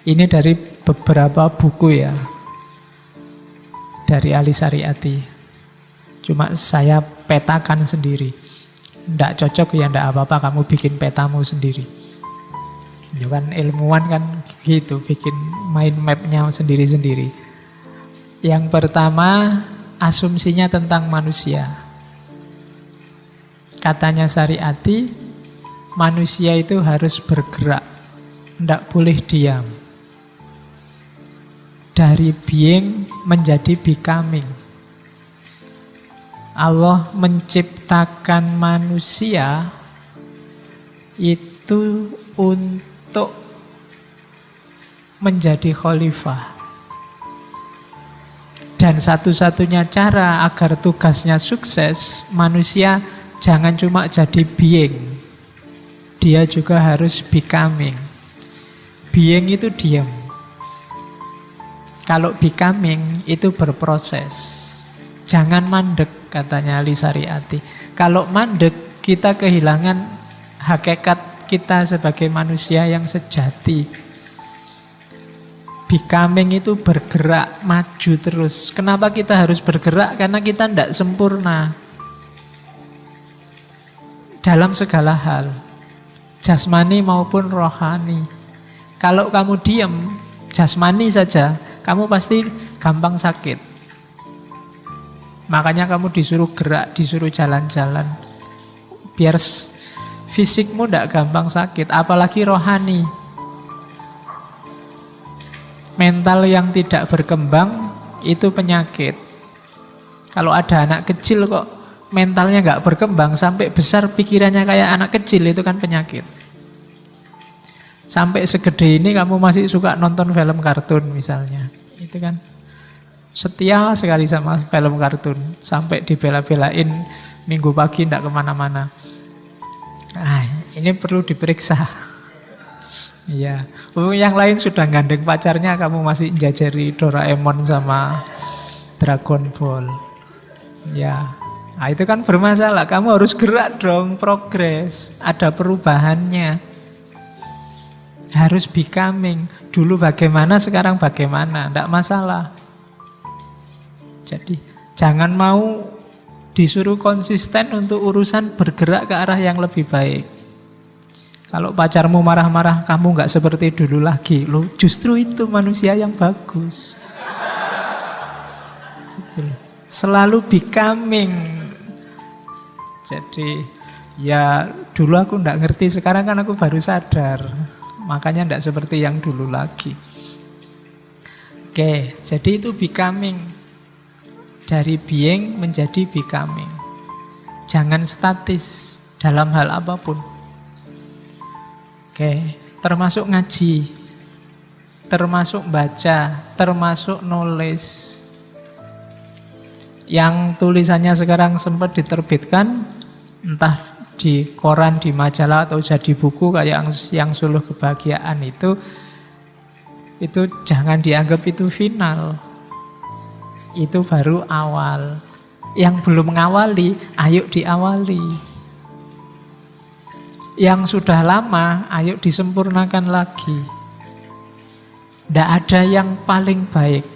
Ini dari beberapa buku ya, dari Ali Syariati. Cuma saya petakan sendiri. Nggak cocok ya nggak apa-apa, kamu bikin petamu sendiri. Ya kan ilmuwan kan gitu, bikin mind map-nya sendiri-sendiri. Yang pertama, asumsinya tentang manusia. Katanya Syariati, manusia itu harus bergerak, tidak boleh diam. Dari being menjadi becoming. Allah menciptakan manusia itu untuk menjadi khalifah. Dan satu-satunya cara agar tugasnya sukses, manusia jangan cuma jadi being, dia juga harus becoming. Being itu diam. Kalau becoming itu berproses. Jangan mandek, katanya Ali Syariati. Kalau mandek, kita kehilangan hakikat kita sebagai manusia yang sejati. Becoming itu bergerak, maju terus. Kenapa kita harus bergerak? Karena kita tidak sempurna dalam segala hal, jasmani maupun rohani. Kalau kamu diam, jasmani saja, kamu pasti gampang sakit. Makanya kamu disuruh gerak, disuruh jalan-jalan, biar fisikmu tidak gampang sakit, apalagi rohani. Mental yang tidak berkembang itu penyakit. Kalau ada anak kecil kok mentalnya nggak berkembang, sampai besar pikirannya kayak anak kecil, itu kan penyakit. Sampai segede ini kamu masih suka nonton film kartun misalnya, itu kan setia sekali sama film kartun, sampai dibela-belain minggu pagi tidak kemana-mana. Nah, ini perlu diperiksa. Iya, yang lain sudah gandeng pacarnya, kamu masih jajari Doraemon sama Dragon Ball. Ya, nah itu kan bermasalah. Kamu harus gerak dong, progres, ada perubahannya. Harus becoming. Dulu bagaimana, sekarang bagaimana, tidak masalah. Jadi jangan mau disuruh konsisten untuk urusan bergerak ke arah yang lebih baik. Kalau pacarmu marah-marah, kamu nggak seperti dulu lagi. Loh, justru itu manusia yang bagus. Selalu becoming. Jadi, ya dulu aku nggak ngerti, sekarang kan aku baru sadar. Makanya nggak seperti yang dulu lagi. Oke, jadi itu becoming. Dari being menjadi becoming. Jangan statis dalam hal apapun. Oke, termasuk ngaji, termasuk baca, termasuk nulis. Yang tulisannya sekarang sempat diterbitkan, entah di koran, di majalah, atau jadi buku kayak yang Suluh Kebahagiaan itu jangan dianggap itu final. Itu baru awal. Yang belum ngawali, ayo diawali. Yang sudah lama, ayo disempurnakan lagi. Tidak ada yang paling baik.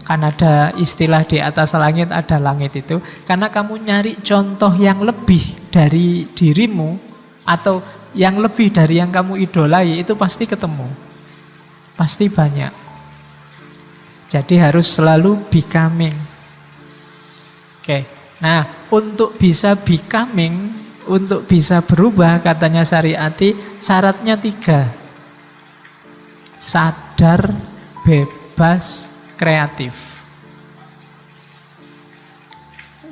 Kan ada istilah di atas langit, ada langit itu. Karena kamu nyari contoh yang lebih dari dirimu, atau yang lebih dari yang kamu idolai, itu pasti ketemu. Pasti banyak. Jadi harus selalu becoming. Oke. Nah, untuk bisa becoming, untuk bisa berubah, katanya Syariati, syaratnya 3. Sadar, bebas, kreatif.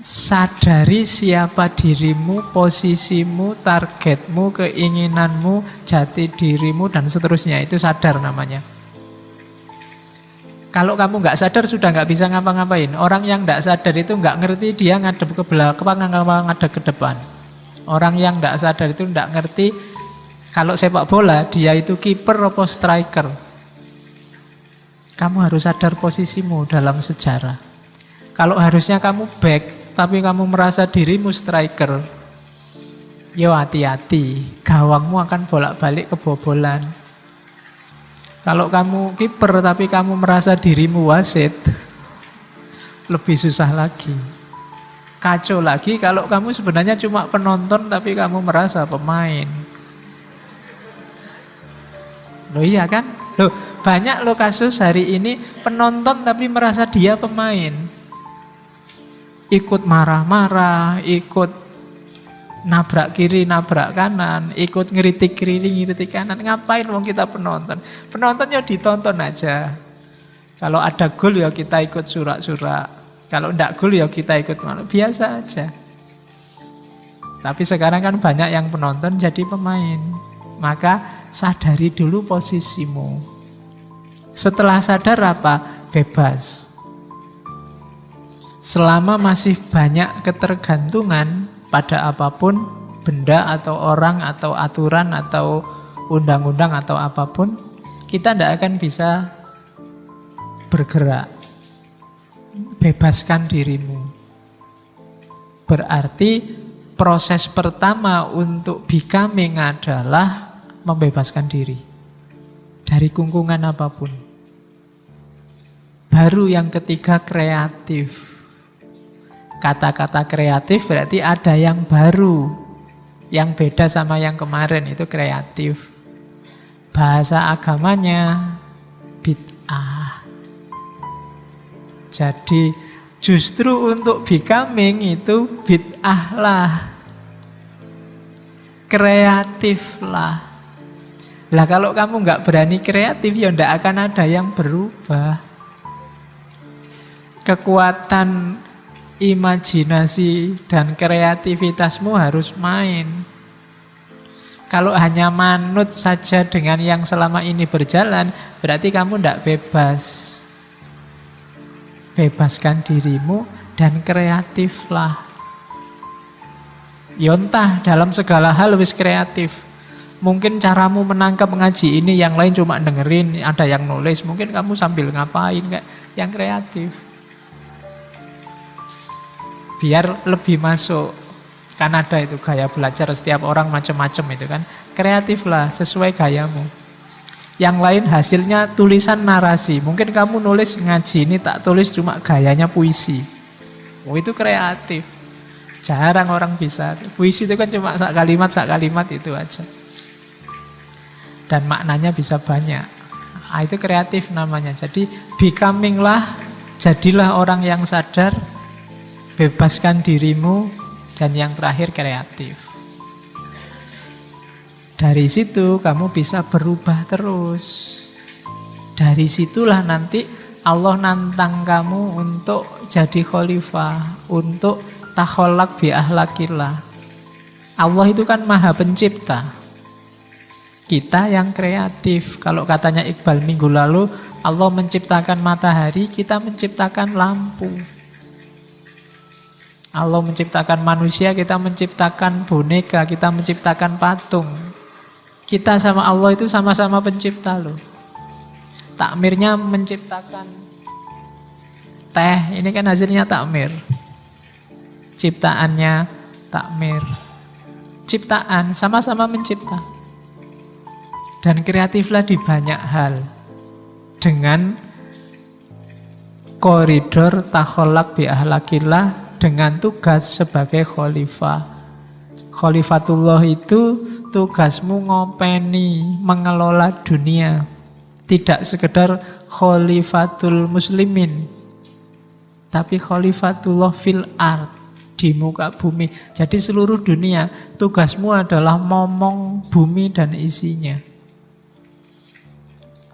Sadari siapa dirimu, posisimu, targetmu, keinginanmu, jati dirimu, dan seterusnya. Itu sadar namanya. Kalau kamu nggak sadar, sudah nggak bisa ngapa-ngapain. Orang yang nggak sadar itu nggak ngerti dia ngadep ke belakang, ngadep ke depan. Orang yang tidak sadar itu tidak ngerti kalau sepak bola dia itu kiper atau striker. Kamu harus sadar posisimu dalam sejarah. Kalau harusnya kamu back, tapi kamu merasa dirimu striker, yo hati-hati, gawangmu akan bolak-balik kebobolan. Kalau kamu kiper tapi kamu merasa dirimu wasit, lebih susah lagi. Kacau lagi kalau kamu sebenarnya cuma penonton tapi kamu merasa pemain. Loh iya kan? Loh, banyak loh kasus hari ini penonton tapi merasa dia pemain. Ikut marah-marah, ikut nabrak kiri, nabrak kanan, ikut ngeritik kiri, ngeritik kanan. Ngapain wong kita penonton? Penontonnya ditonton aja. Kalau ada gol ya kita ikut surak-surak. Kalau enggak gol ya kita ikut malu. Biasa aja. Tapi sekarang kan banyak yang penonton jadi pemain. Maka sadari dulu posisimu. Setelah sadar apa? Bebas. Selama masih banyak ketergantungan pada apapun, benda atau orang atau aturan atau undang-undang atau apapun, kita tidak akan bisa bergerak. Bebaskan dirimu. Berarti proses pertama untuk becoming adalah membebaskan diri dari kungkungan apapun. Baru yang ketiga kreatif. Kata-kata kreatif berarti ada yang baru, yang beda sama yang kemarin, itu kreatif. Bahasa agamanya bid'ah. Jadi justru untuk becoming itu bid'ah lah, kreatif lah. Lah kalau kamu nggak berani kreatif ya nggak akan ada yang berubah. Kekuatan imajinasi dan kreativitasmu harus main. Kalau hanya manut saja dengan yang selama ini berjalan, berarti kamu tidak bebas. Bebaskan dirimu dan kreatiflah. Yontah dalam segala hal wis kreatif. Mungkin caramu menangkap ngaji ini, yang lain cuma dengerin, ada yang nulis. Mungkin kamu sambil ngapain, kayak yang kreatif. Biar lebih masuk. Kan ada itu gaya belajar setiap orang macam-macam itu kan. Kreatiflah sesuai gayamu. Yang lain hasilnya tulisan narasi. Mungkin kamu nulis ngaji ini tak tulis cuma gayanya puisi. Oh itu kreatif. Jarang orang bisa. Puisi itu kan cuma sak kalimat itu aja. Dan maknanya bisa banyak. Nah, itu kreatif namanya. Jadi becoming lah, jadilah orang yang sadar, bebaskan dirimu, dan yang terakhir kreatif. Dari situ kamu bisa berubah terus. Dari situlah nanti Allah nantang kamu untuk jadi khalifah, untuk takholak bi ahlakillah. Allah itu kan maha pencipta. Kita yang kreatif. Kalau katanya Iqbal minggu lalu, Allah menciptakan matahari, kita menciptakan lampu. Allah menciptakan manusia, kita menciptakan boneka, kita menciptakan patung. Kita sama Allah itu sama-sama pencipta loh. Takmirnya menciptakan teh, ini kan hasilnya takmir. Ciptaannya takmir. Ciptaan sama-sama mencipta. Dan kreatiflah di banyak hal. Dengan koridor takholak bi ahlakillah, dengan tugas sebagai khalifah. Khalifatullah itu tugasmu ngopeni, mengelola dunia. Tidak sekedar khalifatul muslimin, tapi khalifatullah fil ard, di muka bumi. Jadi seluruh dunia, tugasmu adalah momong bumi dan isinya.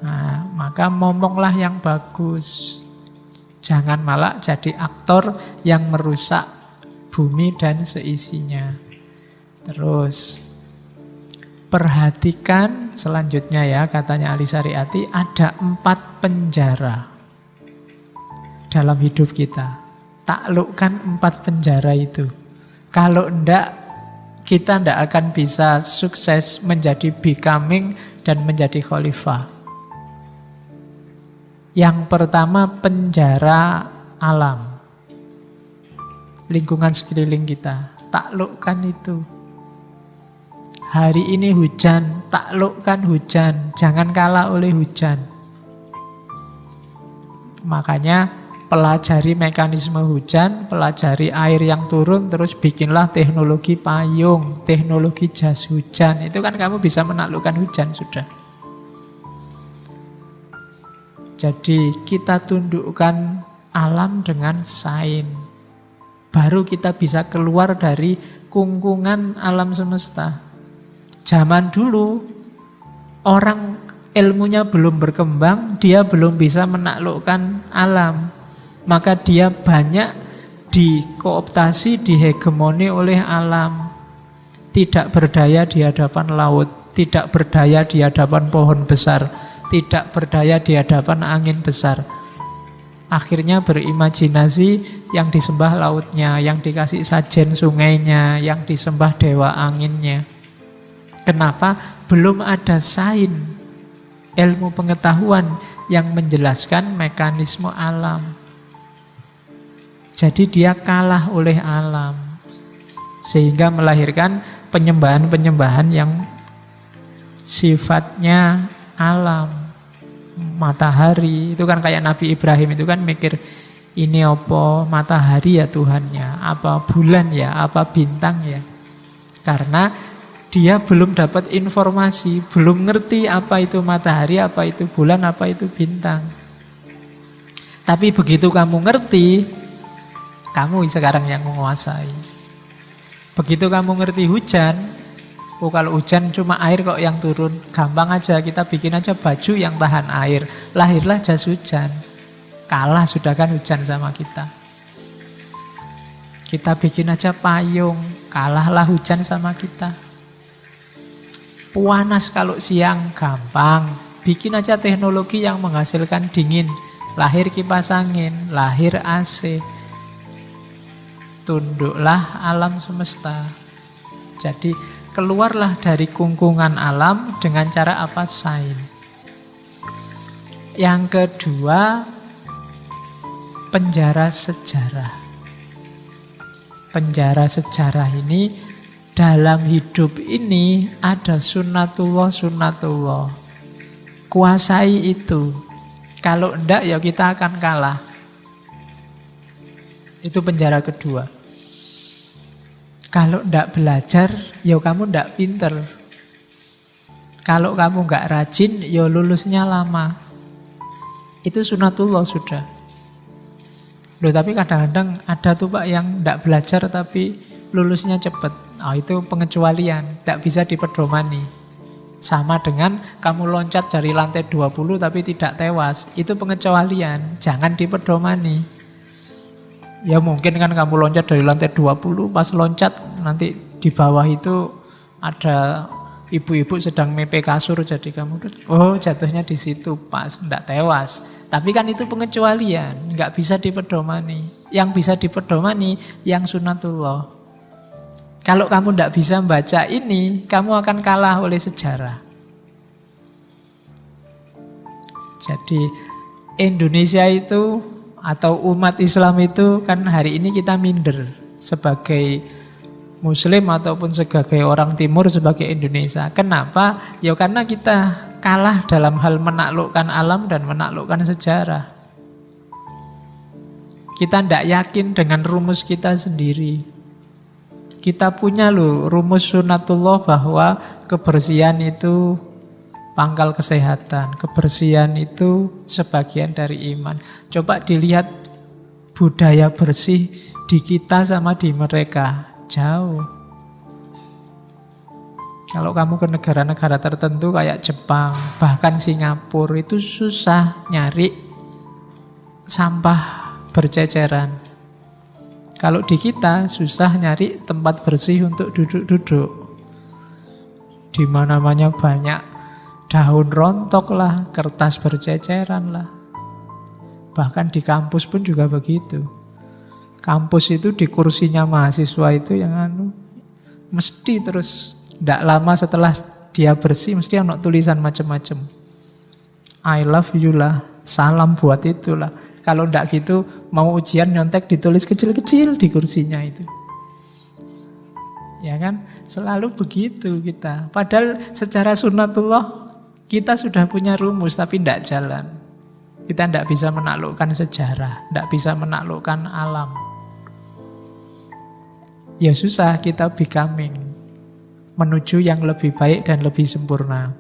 Nah, maka momonglah yang bagus. Jangan malah jadi aktor yang merusak bumi dan seisinya. Terus perhatikan selanjutnya ya, katanya Ali Syariati, ada 4 penjara dalam hidup kita. Taklukkan 4 penjara itu. Kalau enggak, kita enggak akan bisa sukses menjadi becoming dan menjadi khalifah. Yang pertama, penjara alam. Lingkungan sekeliling kita. Taklukkan itu. Hari ini hujan, taklukkan hujan. Jangan kalah oleh hujan. Makanya pelajari mekanisme hujan, pelajari air yang turun, terus bikinlah teknologi payung, teknologi jas hujan. Itu kan kamu bisa menaklukkan hujan sudah. Jadi kita tundukkan alam dengan sains. Baru kita bisa keluar dari kungkungan alam semesta. Zaman dulu orang ilmunya belum berkembang, dia belum bisa menaklukkan alam. Maka dia banyak dikooptasi, dihegemoni oleh alam. Tidak berdaya di hadapan laut, tidak berdaya di hadapan pohon besar, tidak berdaya di hadapan angin besar. Akhirnya berimajinasi, yang disembah lautnya, yang dikasih sajen sungainya, yang disembah dewa anginnya. Kenapa? Belum ada sains, ilmu pengetahuan yang menjelaskan mekanisme alam. Jadi dia kalah oleh alam, sehingga melahirkan penyembahan-penyembahan yang sifatnya alam. Matahari, itu kan kayak Nabi Ibrahim itu kan mikir, ini apa matahari ya Tuhannya, apa bulan ya, apa bintang ya. Karena dia belum dapat informasi, belum ngerti apa itu matahari, apa itu bulan, apa itu bintang. Tapi begitu kamu ngerti, kamu sekarang yang menguasai. Begitu kamu ngerti hujan, oh kalau hujan cuma air kok yang turun, gampang aja, kita bikin aja baju yang tahan air, lahirlah jas hujan. Kalah sudah kan hujan sama kita. Kita bikin aja payung, kalahlah hujan sama kita. Panas kalau siang, gampang, bikin aja teknologi yang menghasilkan dingin, lahir kipas angin, lahir AC. Tunduklah alam semesta. Jadi keluarlah dari kungkungan alam dengan cara apa? Sains. Yang kedua, penjara sejarah. Penjara sejarah ini, dalam hidup ini ada sunnatullah. Kuasai itu. Kalau enggak ya kita akan kalah. Itu penjara kedua. Kalau ndak belajar, ya kamu ndak pinter. Kalau kamu nggak rajin, ya lulusnya lama. Itu sunatullah sudah. Loh, tapi kadang-kadang ada tuh Pak yang ndak belajar tapi lulusnya cepat. Oh, itu pengecualian, ndak bisa dipedomani. Sama dengan kamu loncat dari lantai 20 tapi tidak tewas. Itu pengecualian, jangan dipedomani. Ya mungkin kan kamu loncat dari lantai 20, pas loncat nanti di bawah itu ada ibu-ibu sedang mepe kasur, jadi kamu jatuhnya di situ pas, enggak tewas. Tapi kan itu pengecualian, enggak bisa dipedomani. Yang bisa dipedomani yang sunatullah. Kalau kamu enggak bisa membaca ini, kamu akan kalah oleh sejarah. Jadi Indonesia itu atau umat Islam itu kan hari ini kita minder sebagai Muslim ataupun sebagai orang Timur, sebagai Indonesia. Kenapa? Ya karena kita kalah dalam hal menaklukkan alam dan menaklukkan sejarah. Kita tidak yakin dengan rumus kita sendiri. Kita punya loh rumus sunatullah bahwa kebersihan itu pangkal kesehatan, kebersihan itu sebagian dari iman. Coba dilihat budaya bersih di kita sama di mereka, jauh. Kalau kamu ke negara-negara tertentu kayak Jepang, bahkan Singapura, itu susah nyari sampah berceceran. Kalau di kita susah nyari tempat bersih untuk duduk-duduk. Di mana-mana banyak daun rontok lah, kertas berceceran lah. Bahkan di kampus pun juga begitu. Kampus itu di kursinya mahasiswa itu yang mesti terus, tidak lama setelah dia bersih mesti ada tulisan macam-macam. I love you lah, salam buat itulah. Kalau tidak gitu mau ujian nyontek ditulis kecil-kecil di kursinya itu. Ya kan, selalu begitu kita. Padahal secara sunnatullah kita sudah punya rumus tapi tidak jalan. Kita tidak bisa menaklukkan sejarah, tidak bisa menaklukkan alam. Ya susah kita becoming, menuju yang lebih baik dan lebih sempurna.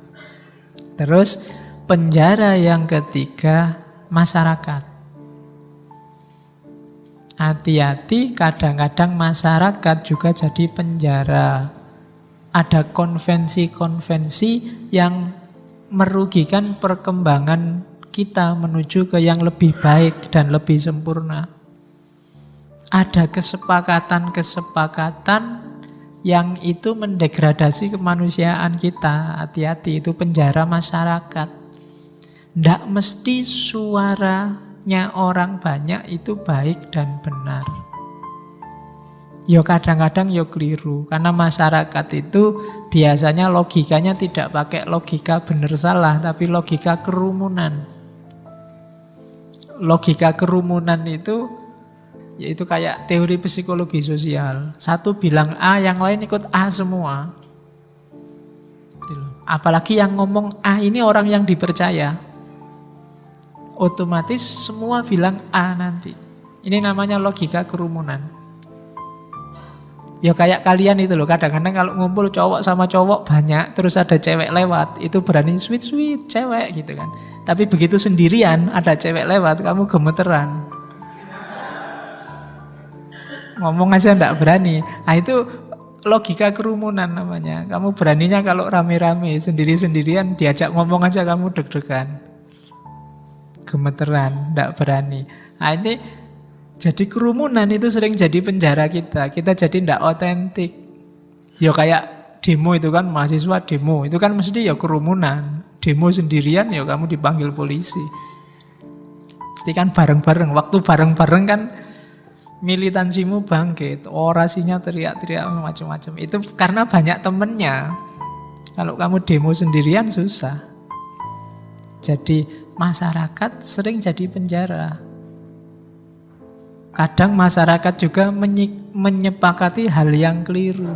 Terus penjara yang ketiga, masyarakat. Hati-hati, kadang-kadang masyarakat juga jadi penjara. Ada konvensi-konvensi yang merugikan perkembangan kita menuju ke yang lebih baik dan lebih sempurna. Ada kesepakatan-kesepakatan yang itu mendegradasi kemanusiaan kita. Hati-hati, itu penjara masyarakat. Tidak mesti suaranya orang banyak itu baik dan benar. Ya kadang-kadang ya keliru. Karena masyarakat itu biasanya logikanya tidak pakai logika benar salah, tapi logika kerumunan. Logika kerumunan itu yaitu kayak teori psikologi sosial. Satu bilang A, yang lain ikut A semua. Apalagi yang ngomong A ini orang yang dipercaya. Otomatis semua bilang A nanti. Ini namanya logika kerumunan. Ya kayak kalian itu loh, kadang-kadang kalau ngumpul cowok sama cowok banyak, terus ada cewek lewat, itu berani sweet-sweet cewek gitu kan. Tapi begitu sendirian ada cewek lewat, kamu gemeteran. Ngomong aja enggak berani. Nah itu logika kerumunan namanya. Kamu beraninya kalau rame-rame, sendiri-sendirian diajak ngomong aja kamu deg-degan. Gemeteran, enggak berani. Nah ini jadi kerumunan itu sering jadi penjara kita. Kita jadi enggak otentik. Ya kayak demo itu kan, mahasiswa demo. Itu kan mesti ya kerumunan. Demo sendirian ya kamu dipanggil polisi. Mesti kan bareng-bareng. Waktu bareng-bareng kan militansimu bangkit, orasinya teriak-teriak macam-macam. Itu karena banyak temennya. Kalau kamu demo sendirian susah. Jadi masyarakat sering jadi penjara. Kadang masyarakat juga menyepakati hal yang keliru.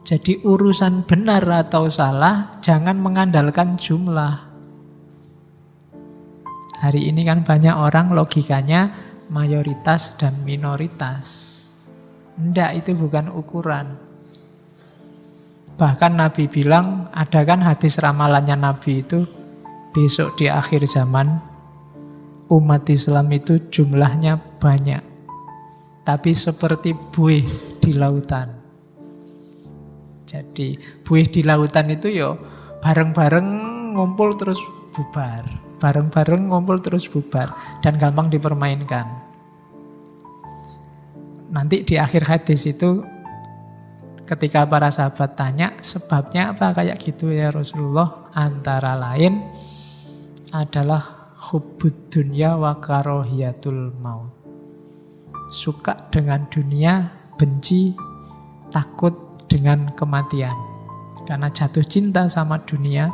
Jadi urusan benar atau salah jangan mengandalkan jumlah. Hari ini kan banyak orang logikanya mayoritas dan minoritas. Enggak, itu bukan ukuran. Bahkan Nabi bilang, ada kan hadis ramalannya Nabi itu, besok di akhir zaman, umat Islam itu jumlahnya banyak. Tapi seperti buih di lautan. Jadi buih di lautan itu ya bareng-bareng ngumpul terus bubar. Bareng-bareng ngumpul terus bubar. Dan gampang dipermainkan. Nanti di akhir hadis itu ketika para sahabat tanya sebabnya apa kayak gitu ya Rasulullah, antara lain adalah hubbud dunya wa karahiyatul maut. Suka dengan dunia, benci, takut dengan kematian. Karena jatuh cinta sama dunia,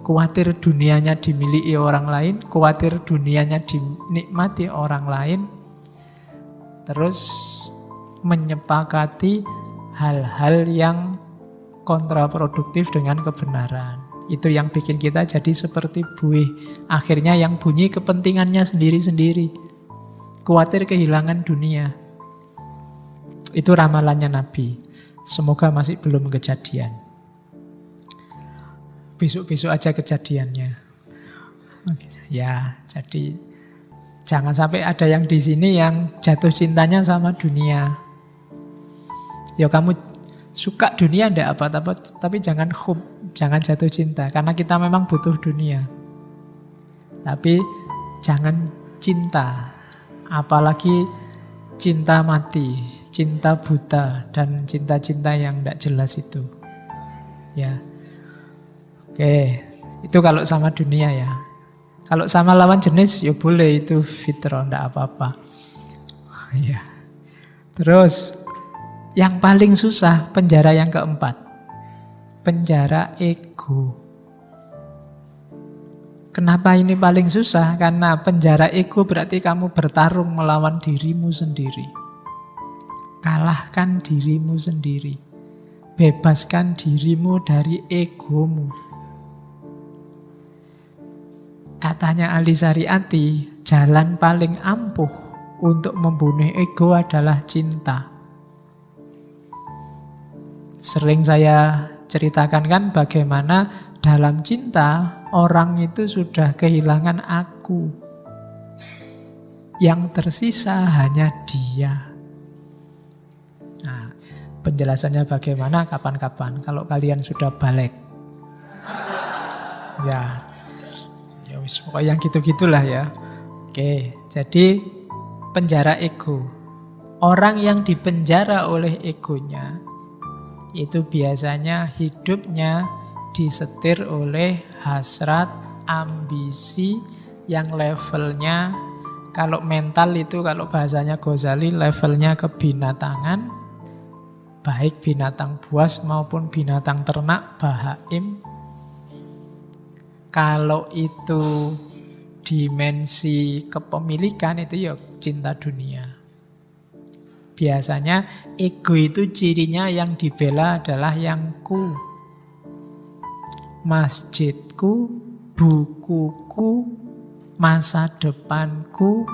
khawatir dunianya dimiliki orang lain, khawatir dunianya dinikmati orang lain, terus menyepakati hal-hal yang kontraproduktif dengan kebenaran. Itu yang bikin kita jadi seperti buih. Akhirnya yang bunyi kepentingannya sendiri-sendiri. Khawatir kehilangan dunia. Itu ramalannya Nabi. Semoga masih belum kejadian. Besok-besok aja kejadiannya. Ya, jadi jangan sampai ada yang di sini yang jatuh cintanya sama dunia. Ya kamu suka dunia enggak apa-apa, tapi jangan hub, jangan jatuh cinta. Karena kita memang butuh dunia. Tapi jangan cinta. Apalagi cinta mati, cinta buta, dan cinta-cinta yang enggak jelas itu. Ya. Oke, itu kalau sama dunia ya. Kalau sama lawan jenis, ya boleh, itu fitrah, enggak apa-apa. Ya. Terus yang paling susah, penjara yang keempat. Penjara ego. Kenapa ini paling susah? Karena penjara ego berarti kamu bertarung melawan dirimu sendiri. Kalahkan dirimu sendiri. Bebaskan dirimu dari egomu. Katanya Ali Syariati, jalan paling ampuh untuk membunuh ego adalah cinta. Sering saya ceritakan kan bagaimana dalam cinta orang itu sudah kehilangan aku. Yang tersisa hanya dia. Nah, penjelasannya bagaimana kapan-kapan kalau kalian sudah balik. Ya pokoknya yang gitu-gitulah ya. Oke, jadi penjara ego. Orang yang dipenjara oleh egonya itu biasanya hidupnya disetir oleh hasrat, ambisi yang levelnya, kalau mental itu, kalau bahasanya Ghazali, levelnya kebinatangan, baik binatang buas maupun binatang ternak, bahaim. Kalau itu dimensi kepemilikan, itu ya cinta dunia. Biasanya ego itu cirinya yang dibela adalah yang ku. Masjidku, bukuku, masa depanku,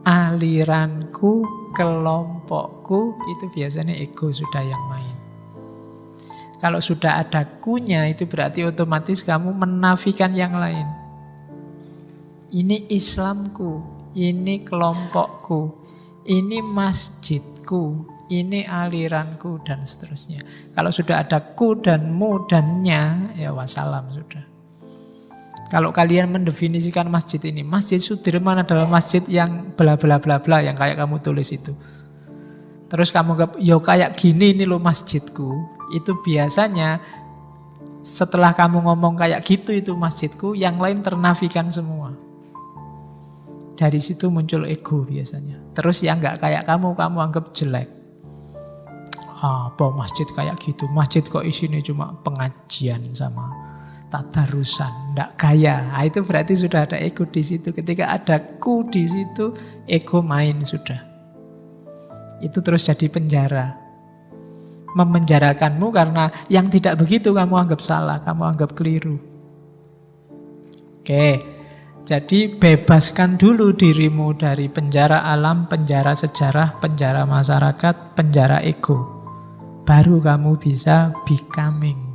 aliranku, kelompokku, itu biasanya ego sudah yang main. Kalau sudah ada kunya, itu berarti otomatis kamu menafikan yang lain. Ini Islamku, ini kelompokku, ini masjidku, ini aliranku, dan seterusnya. Kalau sudah ada ku dan mu dan nya, ya wassalam sudah. Kalau kalian mendefinisikan masjid ini, Masjid Sudirman adalah masjid yang bla bla bla bla, yang kayak kamu tulis itu. Terus kamu yo kayak gini ini loh masjidku. Itu biasanya setelah kamu ngomong kayak gitu itu masjidku, yang lain ternafikan semua. Dari situ muncul ego biasanya. Terus yang nggak kayak kamu anggap jelek. Apa masjid kayak gitu? Masjid kok isinya cuma pengajian sama tadarusan, nggak kaya. Nah, itu berarti sudah ada ego di situ. Ketika ada ku di situ, ego main sudah. Itu terus jadi penjara. Memenjarakanmu karena yang tidak begitu kamu anggap salah, kamu anggap keliru. Oke, jadi bebaskan dulu dirimu dari penjara alam, penjara sejarah, penjara masyarakat, penjara ego. Baru kamu bisa becoming.